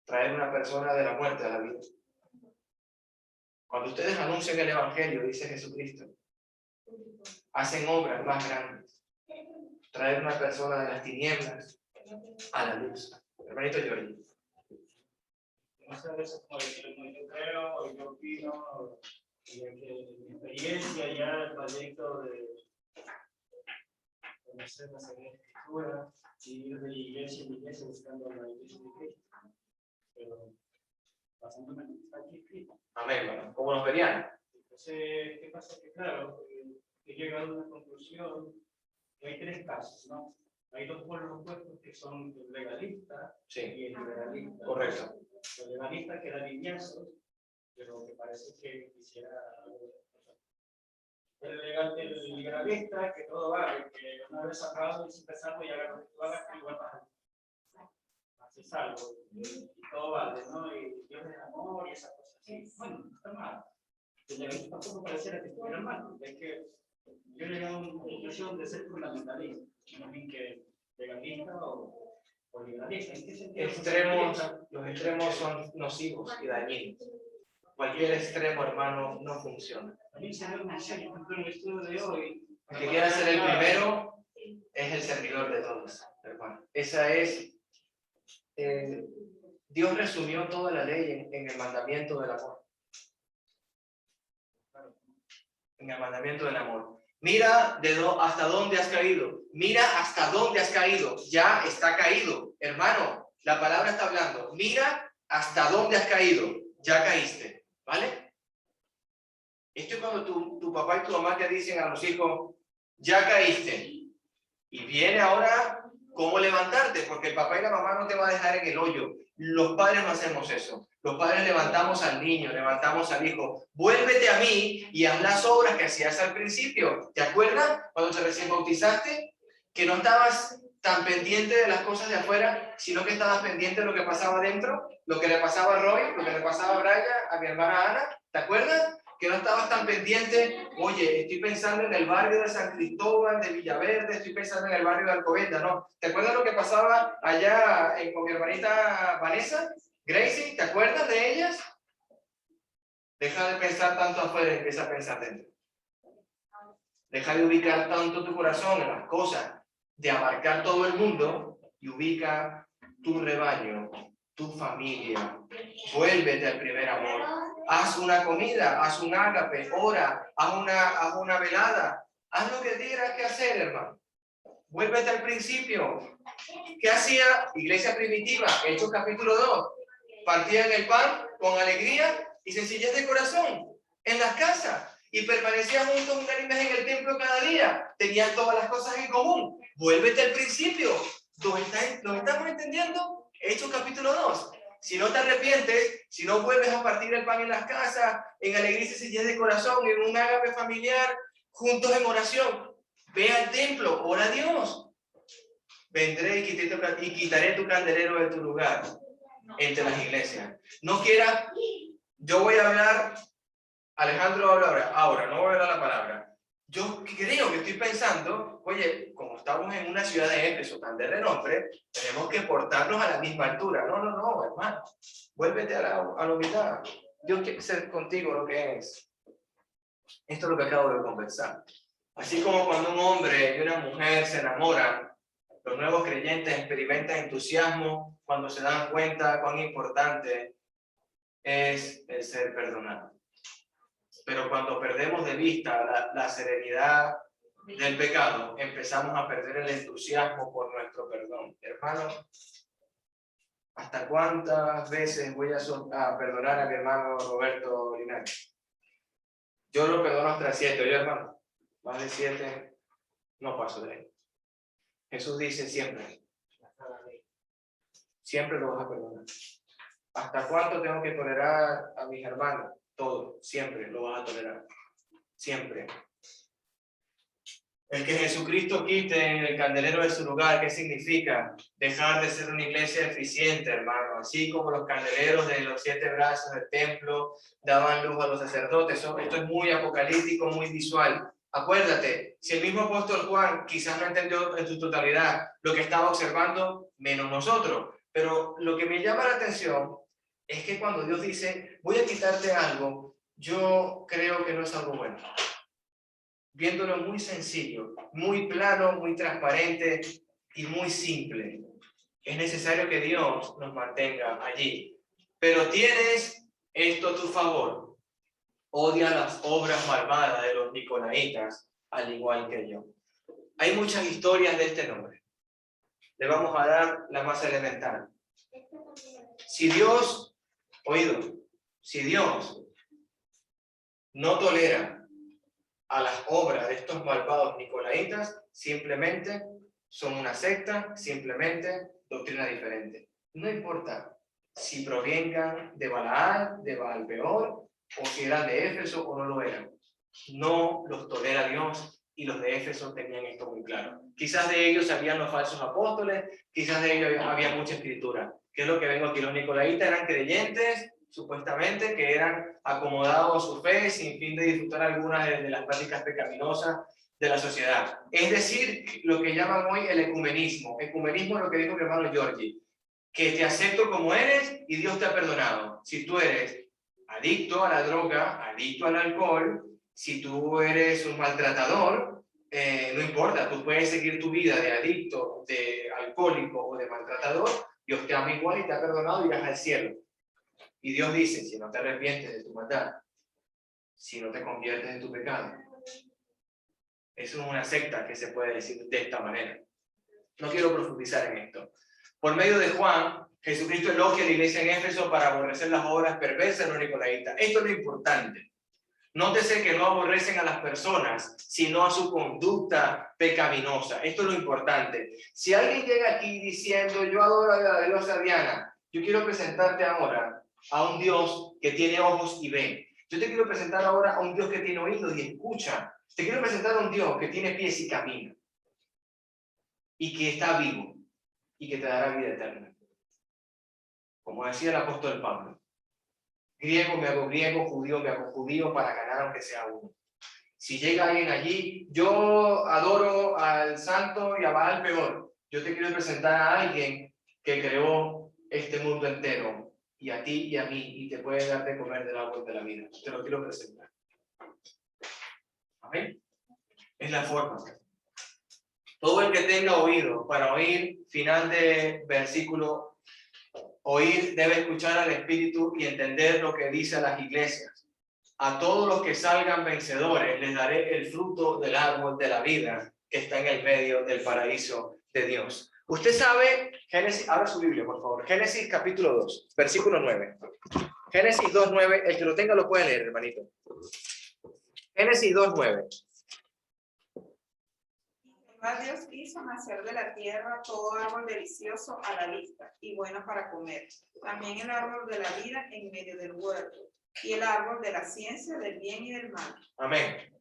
Speaker 2: Traer una persona de la muerte a la vida. Cuando ustedes anuncian el Evangelio, dice Jesucristo, hacen obras más grandes. Traer una persona de las tinieblas a la luz. Hermanito Jordi.
Speaker 6: Muchas veces, como yo creo, yo opino, que mi experiencia ya el trayecto de conocer la Sagrada Escritura y ir de iglesia en iglesia buscando la iglesia de Cristo. Pero pasándome está aquí escrito.
Speaker 2: Amén, hermano. Como los verían.
Speaker 6: Entonces, ¿qué pasa? Que claro, he llegado a una conclusión que hay tres casos, ¿no? Hay dos polos opuestos que son el legalista
Speaker 2: Sí,
Speaker 6: y el liberalista.
Speaker 2: correcto.
Speaker 6: El legalista que da lineazos, pero que parece que quisiera el liberalista que todo vale, que una vez sacado y empezando y haga lo que tú hagas, que igual vas a hacer algo y todo vale, ¿no? Y Dios es amor y esas cosas así. Bueno, no está mal. El legalista tampoco pareciera que estuviera mal, es que yo he llegado a una conclusión de ser fundamentalista, más bien que legalista o liberalista. ¿En qué sentido?
Speaker 2: Los extremos son nocivos y dañinos. Cualquier extremo, hermano, no funciona.
Speaker 6: También se ve un diseño, por ejemplo, en el estudio de hoy.
Speaker 2: El que quiera ser el primero es el servidor de todos, hermano. Esa es. Dios resumió toda la ley en el mandamiento del amor. En el mandamiento del amor. Mira hasta dónde has caído. Mira hasta dónde has caído. Ya está caído. Hermano, la palabra está hablando. Mira hasta dónde has caído. Ya caíste. ¿Vale? Esto es cuando tu papá y tu mamá te dicen a los hijos, ya caíste. Y viene ahora cómo levantarte, porque el papá y la mamá no te van a dejar en el hoyo. Los padres no hacemos eso. Los padres levantamos al niño, levantamos al hijo. Vuélvete a mí y haz las obras que hacías al principio. ¿Te acuerdas cuando te recién bautizaste? Que no estabas tan pendiente de las cosas de afuera, sino que estabas pendiente de lo que pasaba adentro, lo que le pasaba a Roy, lo que le pasaba a Brian, a mi hermana Ana. ¿Te acuerdas? Que no estabas tan pendiente, oye, estoy pensando en el barrio de San Cristóbal, de Villaverde, estoy pensando en el barrio de Alcobendas, ¿no? ¿Te acuerdas lo que pasaba allá con mi hermanita Vanessa? Gracie, ¿te acuerdas de ellas? Deja de pensar tanto afuera y empieza a pensar dentro. Deja de ubicar tanto tu corazón en las cosas, de abarcar todo el mundo y ubica tu rebaño, tu familia. Vuélvete al primer amor. Haz una comida, haz un ágape, ora, haz una velada. Haz lo que tengas que hacer, hermano. Vuélvete al principio. ¿Qué hacía iglesia primitiva? Hechos capítulo 2. Partían el pan con alegría y sencillez de corazón en las casas y permanecían juntos unánimes en el templo cada día. Tenían todas las cosas en común. Vuélvete al principio. ¿Lo estamos entendiendo? Hechos capítulo 2. Si no te arrepientes, si no vuelves a partir el pan en las casas, en alegría y sencillez de corazón, en un ágape familiar, juntos en oración, ve al templo, ora a Dios. Vendré y quitaré tu candelero de tu lugar entre las iglesias. No quieras, yo voy a hablar, Alejandro habla ahora, no voy a dar la palabra. Yo creo que estoy pensando, oye, como estamos en una ciudad de Éfeso tan de renombre, tenemos que portarnos a la misma altura. No, hermano. Vuélvete a la humildad. Dios quiere ser contigo lo que es. Esto es lo que acabo de conversar. Así como cuando un hombre y una mujer se enamoran, los nuevos creyentes experimentan entusiasmo cuando se dan cuenta cuán importante es el ser perdonado. Pero cuando perdemos de vista la serenidad del pecado, empezamos a perder el entusiasmo por nuestro perdón. Hermano, ¿hasta cuántas veces voy a perdonar a mi hermano Roberto Linares? Yo lo perdono hasta 7, ¿oye, hermano? Más de 7 no paso de él. Jesús dice siempre lo vas a perdonar. ¿Hasta cuánto tengo que tolerar a mis hermanos? Todo, siempre lo vas a tolerar. Siempre. El que Jesucristo quite el candelero de su lugar, ¿qué significa? Dejar de ser una iglesia eficiente, hermano. Así como los candeleros de los 7 brazos del templo daban luz a los sacerdotes. Esto es muy apocalíptico, muy visual. Acuérdate, si el mismo apóstol Juan quizás no entendió en su totalidad lo que estaba observando, menos nosotros. Pero lo que me llama la atención es que cuando Dios dice, voy a quitarte algo, yo creo que no es algo bueno. Viéndolo muy sencillo, muy plano, muy transparente y muy simple. Es necesario que Dios nos mantenga allí. Pero tienes esto a tu favor. Odia las obras malvadas de los nicolaitas, al igual que yo. Hay muchas historias de este nombre. Le vamos a dar la más elemental. Si Dios no tolera a las obras de estos malvados nicolaitas, simplemente son una secta, simplemente doctrina diferente. No importa si provengan de Balaam, de Baalpeor, o si eran de Éfeso o no lo eran. No los tolera Dios, y los de Éfeso tenían esto muy claro. Quizás de ellos habían los falsos apóstoles, quizás de ellos había mucha escritura. ¿Qué es lo que vengo aquí? Los nicolaitas eran creyentes, supuestamente, que eeran acomodados a su fe sin fin de disfrutar algunas de las prácticas pecaminosas de la sociedad. Es decir, lo que llaman hoy el ecumenismo. Ecumenismo es lo que dijo mi hermano Giorgi, que te acepto como eres y Dios te ha perdonado. Si tú eres adicto a la droga, adicto al alcohol, si tú eres un maltratador, no importa, tú puedes seguir tu vida de adicto, de alcohólico o de maltratador, Dios te ama igual y te ha perdonado y irás al cielo. Y Dios dice, si no te arrepientes de tu maldad, si no te conviertes de tu pecado. Eso es una secta que se puede decir de esta manera. No quiero profundizar en esto. Por medio de Juan, Jesucristo elogia a la iglesia en Éfeso para aborrecer las obras perversas de los nicolaitas. Esto es lo importante. Nótese que no aborrecen a las personas, sino a su conducta pecaminosa. Esto es lo importante. Si alguien llega aquí diciendo, yo adoro a la diosa Diana, yo quiero presentarte ahora a un Dios que tiene ojos y ve. Yo te quiero presentar ahora a un Dios que tiene oídos y escucha. Te quiero presentar a un Dios que tiene pies y camina. Y que está vivo. Y que te dará vida eterna. Como decía el apóstol Pablo. Griego me hago griego, judío me hago judío para ganar aunque sea uno. Si llega alguien allí, yo adoro al santo y a Baalpeor. Yo te quiero presentar a alguien que creó este mundo entero, y a ti y a mí, y te puede dar de comer del árbol de la vida. Te lo quiero presentar. ¿Amén? Es la forma. Todo el que tenga oído para oír, final de versículo, oír debe escuchar al Espíritu y entender lo que dice a las iglesias. A todos los que salgan vencedores les daré el fruto del árbol de la vida que está en el medio del paraíso de Dios. Usted sabe, Génesis, abra su Biblia por favor, Génesis capítulo 2, versículo 9. Génesis 2:9, el que lo tenga lo puede leer, hermanito. Génesis 2:9.
Speaker 4: Dios hizo nacer de la tierra todo árbol delicioso a la vista y bueno para comer. También el árbol de la vida en medio del huerto y el árbol de la ciencia del bien y del mal.
Speaker 2: Amén.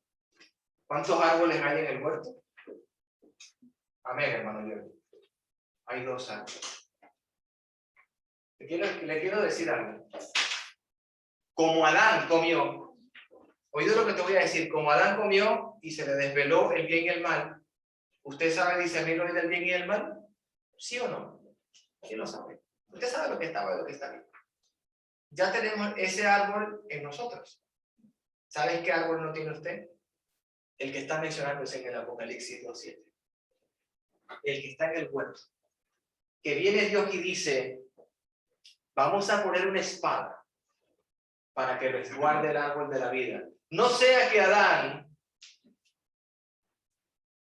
Speaker 2: ¿Cuántos árboles hay en el huerto? Amén, hermano Jorge. Hay 2 árboles. Le quiero decir algo. Como Adán comió, oído lo que te voy a decir, como Adán comió y se le desveló el bien y el mal, ¿usted sabe discernir hoy del bien y del mal? ¿Sí o no? ¿Quién lo sabe? Usted sabe lo que estaba y lo que está bien. Ya tenemos ese árbol en nosotros. ¿Sabes qué árbol no tiene usted? El que está mencionándose en el Apocalipsis 2:7. El que está en el huerto. Que viene Dios y dice, vamos a poner una espada para que resguarde el árbol de la vida. No sea que Adán,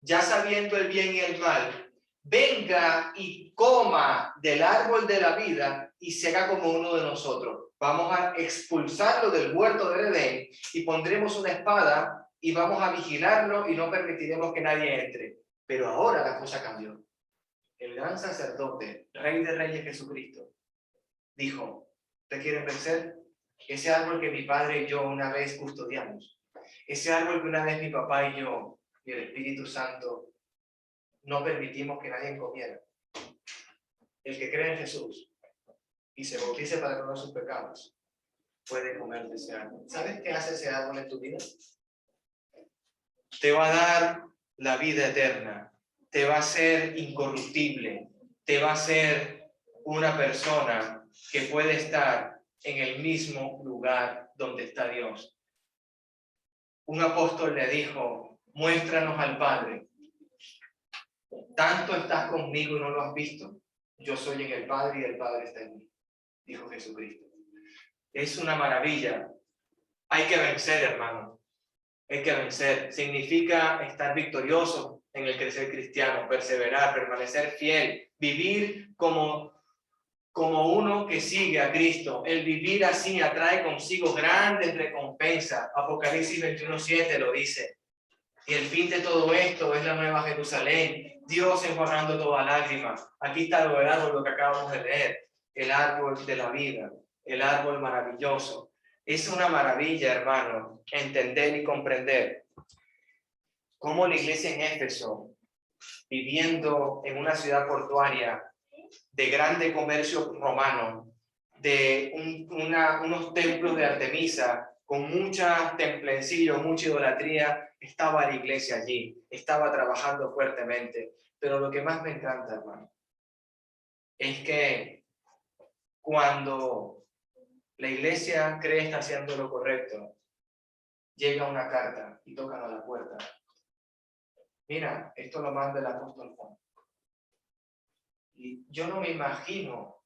Speaker 2: ya sabiendo el bien y el mal, venga y coma del árbol de la vida y se haga como uno de nosotros. Vamos a expulsarlo del huerto del Edén y pondremos una espada y vamos a vigilarlo y no permitiremos que nadie entre. Pero ahora la cosa cambió. El gran sacerdote, Rey de Reyes Jesucristo, dijo, ¿te quieren vencer? Ese árbol que mi padre y yo una vez custodiamos, ese árbol que una vez mi papá y yo y el Espíritu Santo no permitimos que nadie comiera. El que cree en Jesús y se bautice para perdonar sus pecados puede comer de ese árbol. ¿Sabes qué hace ese árbol en tu vida? Te va a dar la vida eterna, te va a hacer incorruptible, te va a hacer una persona que puede estar en el mismo lugar donde está Dios. Un apóstol le dijo, muéstranos al Padre. Tanto estás conmigo y no lo has visto. Yo soy en el Padre y el Padre está en mí, dijo Jesucristo. Es una maravilla. Hay que vencer, hermano. Hay que vencer. Significa estar victorioso en el crecer cristiano, perseverar, permanecer fiel, vivir como como uno que sigue a Cristo. El vivir así atrae consigo grandes recompensas. Apocalipsis 21:7 lo dice. Y el fin de todo esto es la nueva Jerusalén, Dios enjuagando toda lágrima. Aquí está el árbol, lo que acabamos de leer, el árbol de la vida, el árbol maravilloso. Es una maravilla, hermano, entender y comprender cómo la iglesia en Éfeso, viviendo en una ciudad portuaria de grande comercio romano, de unos templos de Artemisa, con mucha templencillo, mucha idolatría, estaba la iglesia allí, estaba trabajando fuertemente. Pero lo que más me encanta, hermano, es que cuando la iglesia cree estar haciendo lo correcto, llega una carta y tocan a la puerta. Mira, esto lo manda el apóstol Juan. Y yo no me imagino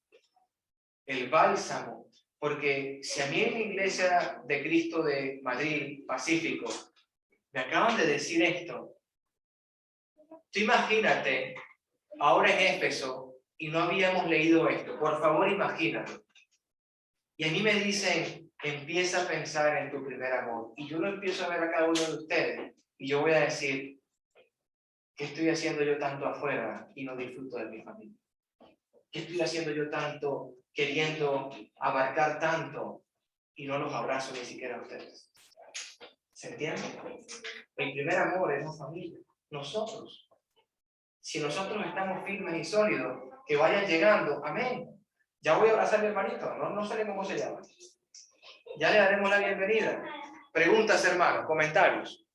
Speaker 2: el bálsamo, porque si a mí en la iglesia de Cristo de Madrid, Pacífico, me acaban de decir esto, tú imagínate, ahora en Éfeso, y no habíamos leído esto, por favor imagínate. Y a mí me dicen, empieza a pensar en tu primer amor, y yo lo empiezo a ver a cada uno de ustedes, y yo voy a decir, ¿qué estoy haciendo yo tanto afuera y no disfruto de mi familia? ¿Qué estoy haciendo yo tanto queriendo abarcar tanto y no los abrazo ni siquiera a ustedes? ¿Se entiende? El primer amor es la familia, nosotros. Si nosotros estamos firmes y sólidos, que vayan llegando, amén. Ya voy a abrazar a mi hermanito, no sé cómo se llama. Ya le daremos la bienvenida. Preguntas, hermanos, comentarios.